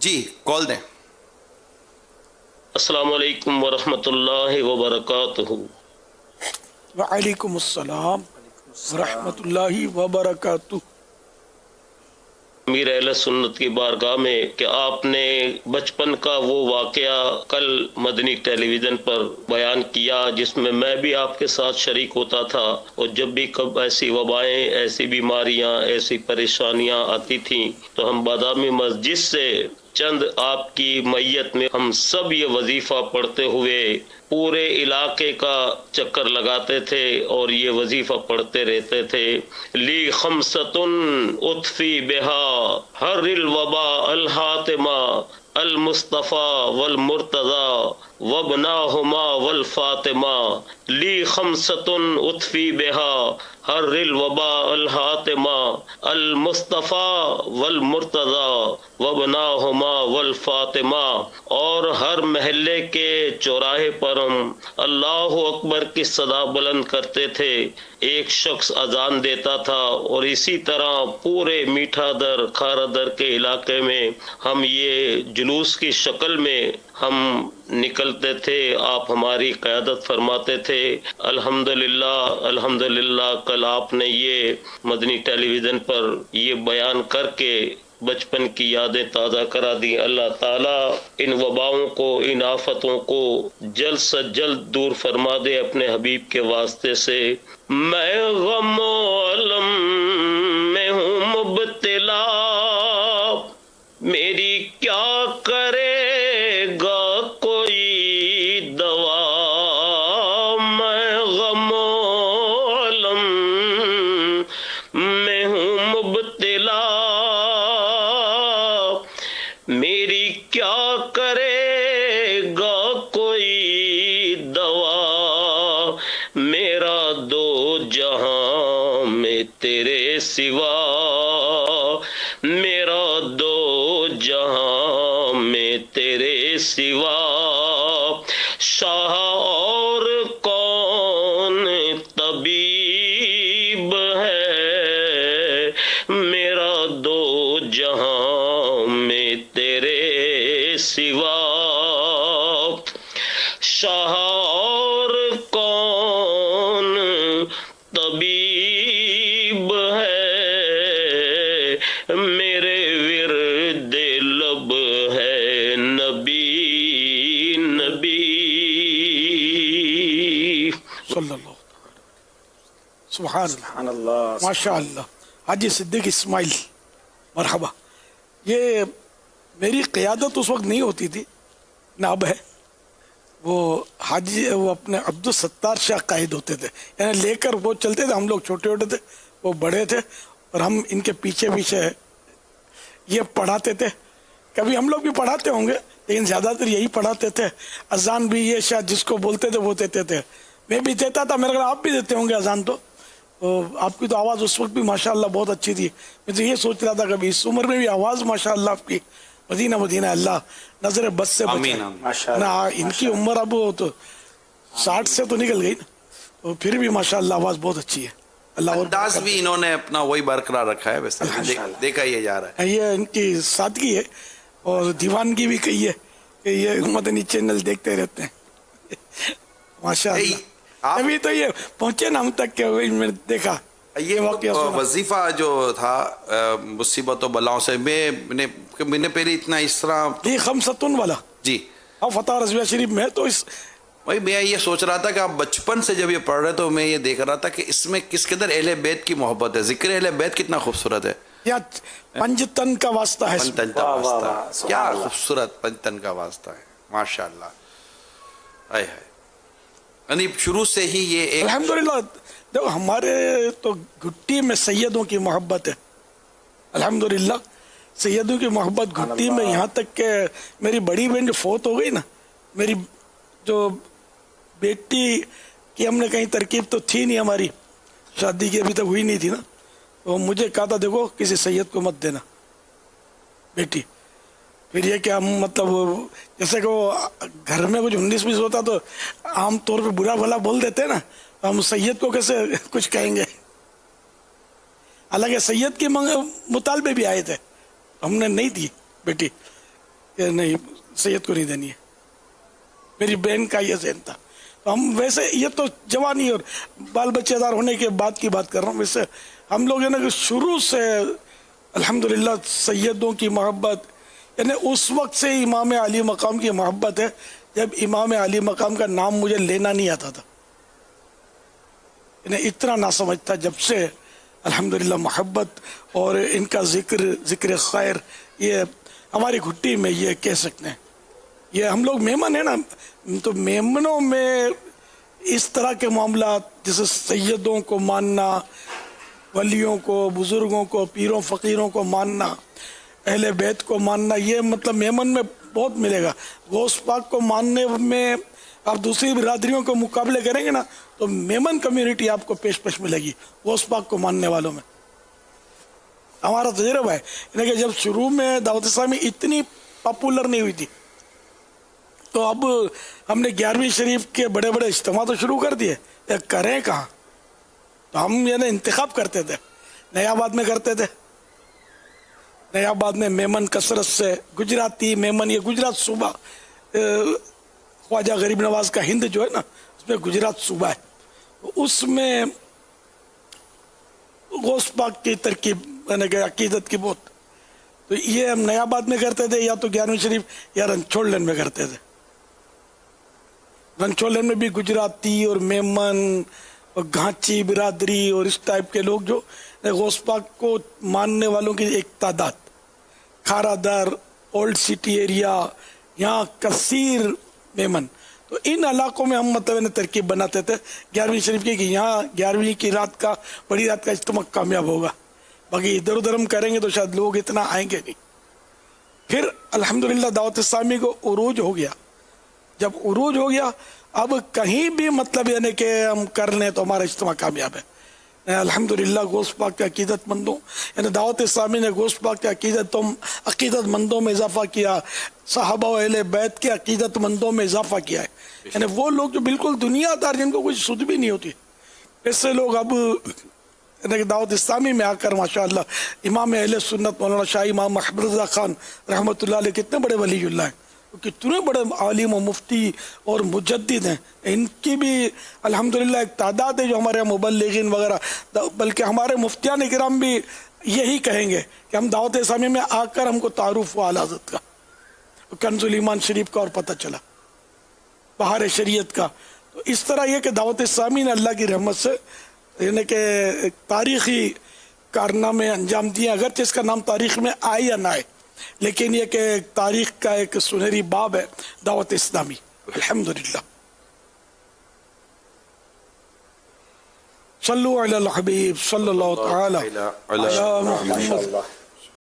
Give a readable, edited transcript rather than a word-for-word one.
جی کال دیں. السلام علیکم ورحمۃ اللہ وبرکاتہ. وعلیکم السلام ورحمۃ اللہ وبرکاتہ. امیر اہل سنت کی بارگاہ میں کہ آپ نے بچپن کا وہ واقعہ کل مدنی ٹیلی ویژن پر بیان کیا جس میں بھی آپ کے ساتھ شریک ہوتا تھا، اور جب بھی کب ایسی وبائیں، ایسی بیماریاں، ایسی پریشانیاں آتی تھیں تو ہم بادامی مسجد سے چند آپ کی میت میں ہم سب یہ وظیفہ پڑھتے ہوئے پورے علاقے کا چکر لگاتے تھے اور یہ وظیفہ پڑھتے رہتے تھے. لی خمستن اطفی بہا ہر الوبا الحاتمہ المصطفیٰ والمرتضی وابناہما والفاطمہ. لی خمستن اطفی بہا ہر الوبا الحاتمہ المصطفیٰ والمرتضی وابناہما والفاطمہ. اور ہر محلے کے چوراہے پر ہم اللہ اکبر کی صدا بلند کرتے تھے، ایک شخص اذان دیتا تھا، اور اسی طرح پورے میٹھا در کھارا در کے علاقے میں ہم یہ جلوس کی شکل میں ہم نکلتے تھے. آپ ہماری قیادت فرماتے تھے. الحمدللہ الحمدللہ کل آپ نے یہ مدنی ٹیلی ویژن پر یہ بیان کر کے بچپن کی یادیں تازہ کرا دی. اللہ تعالیٰ ان وباؤں کو، ان آفتوں کو جلد سے جلد دور فرما دے اپنے حبیب کے واسطے سے. میں غم و علم میں ہوں مبتلا، میری کیا کرے گا کوئی دوا. میں غم و علم میں ہوں مبتلا، میری کیا کرے گا کوئی دوا. میرا دو جہاں میں تیرے سوا، میرا دو جہاں میں تیرے سوا. شاہ اور کون طبیب ہے، میرا دو جہاں میں تیرے سوا. شاہ اور کون طبیب ہے، میرے ورد لب ہے نبی نبی. صلی اللہ سبحان اللہ ماشاء اللہ. حاجی صدیق اسماعیل مرحبا. یہ میری قیادت اس وقت نہیں ہوتی تھی نہ اب ہے. وہ حاجی وہ اپنے عبدالستار شاہ قائد ہوتے تھے، یعنی لے کر وہ چلتے تھے. ہم لوگ چھوٹے چھوٹے تھے، وہ بڑے تھے، اور ہم ان کے پیچھے پیچھے یہ پڑھاتے تھے. کبھی ہم لوگ بھی پڑھاتے ہوں گے لیکن زیادہ تر یہی پڑھاتے تھے. اذان بھی یہ شاید جس کو بولتے تھے وہ دیتے تھے. میں بھی دیتا تھا، میرے خیال آپ بھی دیتے ہوں گے اذان. تو آپ کی تو آواز اس وقت بھی ماشاءاللہ بہت اچھی تھی. میں تو یہ سوچ رہا تھا کبھی اس عمر میں بھی آواز ماشاءاللہ آپ کی. مدینہ مدینہ اللہ نظر بس سے بچائے نا. ان کی عمر اب تو 60 سے تو نکل گئی نا، تو پھر بھی ماشاءاللہ آواز بہت اچھی ہے. اللہ انداز بھی انہوں نے اپنا وہی برقرار رکھا ہے، ویسے دیکھا یہ جا رہا ہے. یہ ان کی سادگی ہے اور دیوانگی بھی کہی ہے کہ یہ مدنی چینل دیکھتے رہتے ہیں ماشاءاللہ. ابھی تو یہ پہنچے نا ہم تک کہ میں نے دیکھا یہ وظیفہ جو تھا مصیبت و بلاؤں سے، میں نے پہلے اتنا اس طرح یہ خمستن والا جی فتح رضویہ شریف میں تو اس بھائی میں یہ سوچ رہا تھا کہ آپ بچپن سے جب یہ پڑھ رہے تو میں یہ دیکھ رہا تھا کہ اس میں کس قدر اہل بیت کی محبت ہے. ذکر اہل بیت کتنا خوبصورت ہے. یا پنجتن کا واسطہ ہے، پنجتن کا واسطہ، کیا خوبصورت پنجتن کا واسطہ ہے ماشاءاللہ. ہائے ہائے، یعنی شروع سے ہی یہ ایک الحمدللہ. دیکھو ہمارے تو گھٹی میں سیدوں کی محبت ہے الحمدللہ. سیدوں کی محبت گھٹی میں، یہاں تک کہ میری بڑی بہن جو فوت ہو گئی نا، میری جو بیٹی کی ہم نے کہیں ترکیب تو تھی نہیں، ہماری شادی کی ابھی تک ہوئی نہیں تھی نا، تو مجھے کہا تھا دیکھو کسی سید کو مت دینا بیٹی. پھر یہ کہ ہم مطلب جیسے کہ وہ گھر میں کچھ 19-20 ہوتا تو عام طور پہ برا بھلا بول دیتے نا، ہم سید کو کیسے کچھ کہیں گے. حالانکہ سید کے مطالبے بھی آئے تھے، ہم نے نہیں دی بیٹی. کہ نہیں سید کو نہیں دینی ہے. میری بہن کا یہ ذہن تھا. تو ہم ویسے یہ تو جوانی اور بال بچے دار ہونے کے بعد کی بات کر رہا ہوں. ویسے ہم لوگ کہ شروع سے الحمدللہ سیدوں کی محبت یعنی اس وقت سے امام علی مقام کی محبت ہے جب امام علی مقام کا نام مجھے لینا نہیں آتا تھا. یعنی اتنا نہ سمجھ تھا. جب سے الحمدللہ محبت اور ان کا ذکر خیر یہ ہماری گھٹی میں یہ کہہ سکتے ہیں. یہ ہم لوگ میمن ہیں نا, تو میمنوں میں اس طرح کے معاملات جیسے سیدوں کو ماننا, ولیوں کو, بزرگوں کو, پیروں فقیروں کو ماننا, اہل بیت کو ماننا, یہ مطلب میمن میں بہت ملے گا. غوث پاک کو ماننے میں آپ دوسری برادریوں کے مقابلے کریں گے نا تو میمن کمیونٹی آپ کو پیش ملے گی غوث پاک کو ماننے والوں میں. ہمارا تجربہ ہے یعنی کہ جب شروع میں دعوت اسلامی اتنی پاپولر نہیں ہوئی تھی تو اب ہم نے 11ویں شریف کے بڑے بڑے اجتماع تو شروع کر دیے. کریں کہاں؟ تو ہم یعنی انتخاب کرتے تھے. نئے آباد میں کرتے تھے. نئے آباد میں میمن کثرت سے گجراتی میمن, یہ گجرات صوبہ خواجہ غریب نواز کا ہند جو ہے نا اس میں گجرات صوبہ ہے. اس میں غوث پاک کی ترکیب یعنی کہ عقیدت کی بہت. تو یہ ہم نئے آباد میں کرتے تھے یا تو 11ویں شریف یا رنچھوڑ لین میں کرتے تھے. رنچھوڑ لین میں بھی گجراتی اور میمن اور گھانچی برادری اور اس ٹائپ کے لوگ جو غوث پاک کو ماننے والوں کی ایک تعداد. کھارا در, اولڈ سٹی ایریا, یہاں کثیر میمن. تو ان علاقوں میں ہم مطلب ترکیب بناتے تھے 11ویں شریف کی کہ یہاں 11ویں کی رات کا بڑی رات کا اجتماع کامیاب ہوگا. باقی ادھر ادھر ہم کریں گے تو شاید لوگ اتنا آئیں گے نہیں. پھر الحمدللہ دعوت اسلامی کو عروج ہو گیا. جب عروج ہو گیا اب کہیں بھی مطلب یعنی کہ ہم کر لیں تو ہمارا اجتماع کامیاب ہے. الحمدللہ غوث پاک کے عقیدت مندوں یعنی دعوت اسلامی نے غوث پاک کے عقیدت مندوں میں اضافہ کیا, صحابہ و اہل بیت کے عقیدت مندوں میں اضافہ کیا ہے. یعنی وہ لوگ جو بالکل دنیا دار جن کو کچھ سود بھی نہیں ہوتی ایسے لوگ اب یعنی دعوت اسلامی میں آ کر ماشاءاللہ امام اہل سنت مولانا شاہ امام محمد رضا خان رحمۃ اللہ علیہ کتنے بڑے ولی اللہ ہیں, کتنے بڑے عالم و مفتی اور مجدد ہیں. ان کی بھی الحمدللہ ایک تعداد ہے جو ہمارے مبلغین وغیرہ, بلکہ ہمارے مفتیان کرام بھی یہی کہیں گے کہ ہم دعوت اسلامی میں آ کر ہم کو تعارف ہوا اعلی حضرت کا, کنز الایمان شریف کا اور پتہ چلا, بہار شریعت کا. تو اس طرح یہ کہ دعوت اسلامی نے اللہ کی رحمت سے یعنی کہ ایک تاریخی کارنامے انجام دیے, اگرچہ اس کا نام تاریخ میں آئے یا نہ آئے, لیکن یہ کہ تاریخ کا ایک سنہری باب ہے دعوت اسلامی الحمدللہ. صلو علی الحبیب صلی اللہ تعالی علی محمد.